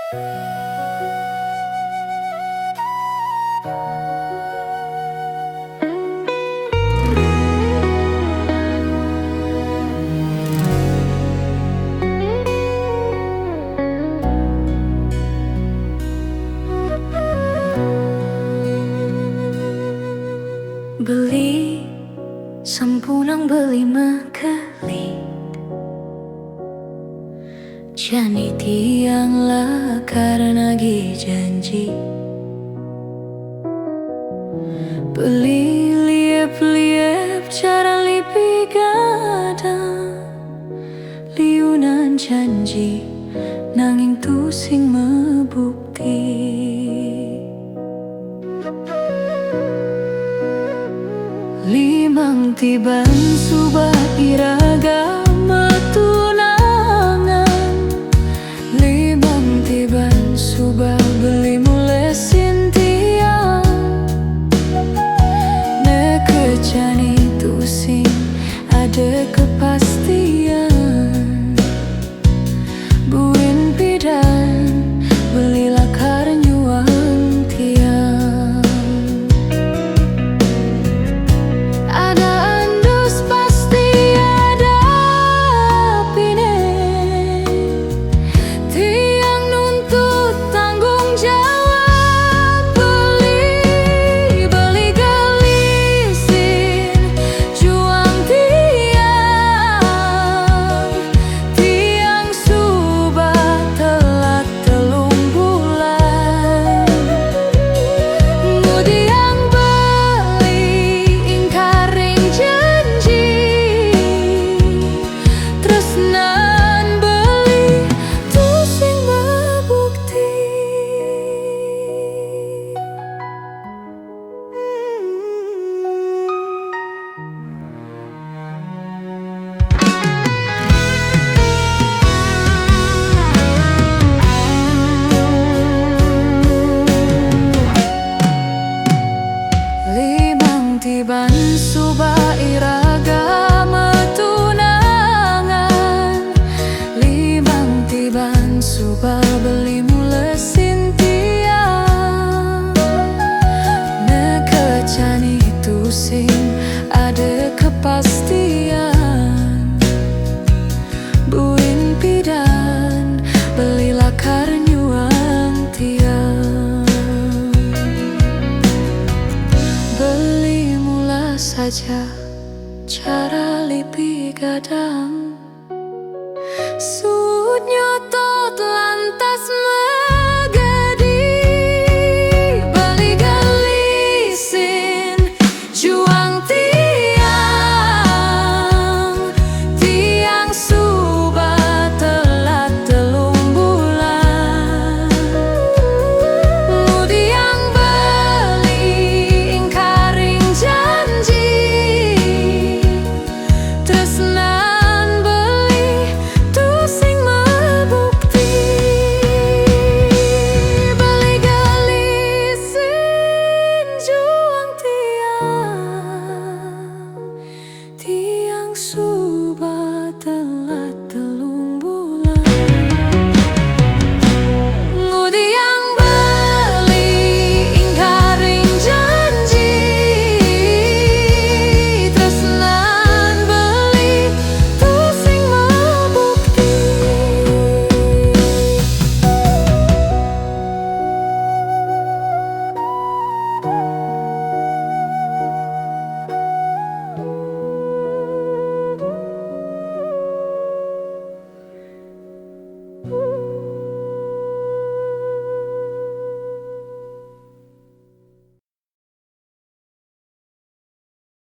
Beli sampunang beli makali jani tiang lah karena janji beli liep-liep cara lipi gadang liunan janji nanging tusing mebukti limang tiban subah iragama tunangan limang tiban subah beli mulai sintiang nekecani tusing ada kepastian buin pidan belilah karnyuang tiang ada andus pasti ada pine tiang nuntut tanggung jawab beli gelisin juang tiang subah telat telung bulan mudiang beli ingkaring janji tresnan beli tusing mebukti limang tiban subah iragama tunangan limang tiban subah beli mulai sintiang nekecani tusing ada kepastian buin pidan belilah karnyuang tiang beli mula saja cara lipi gadang sud nyotot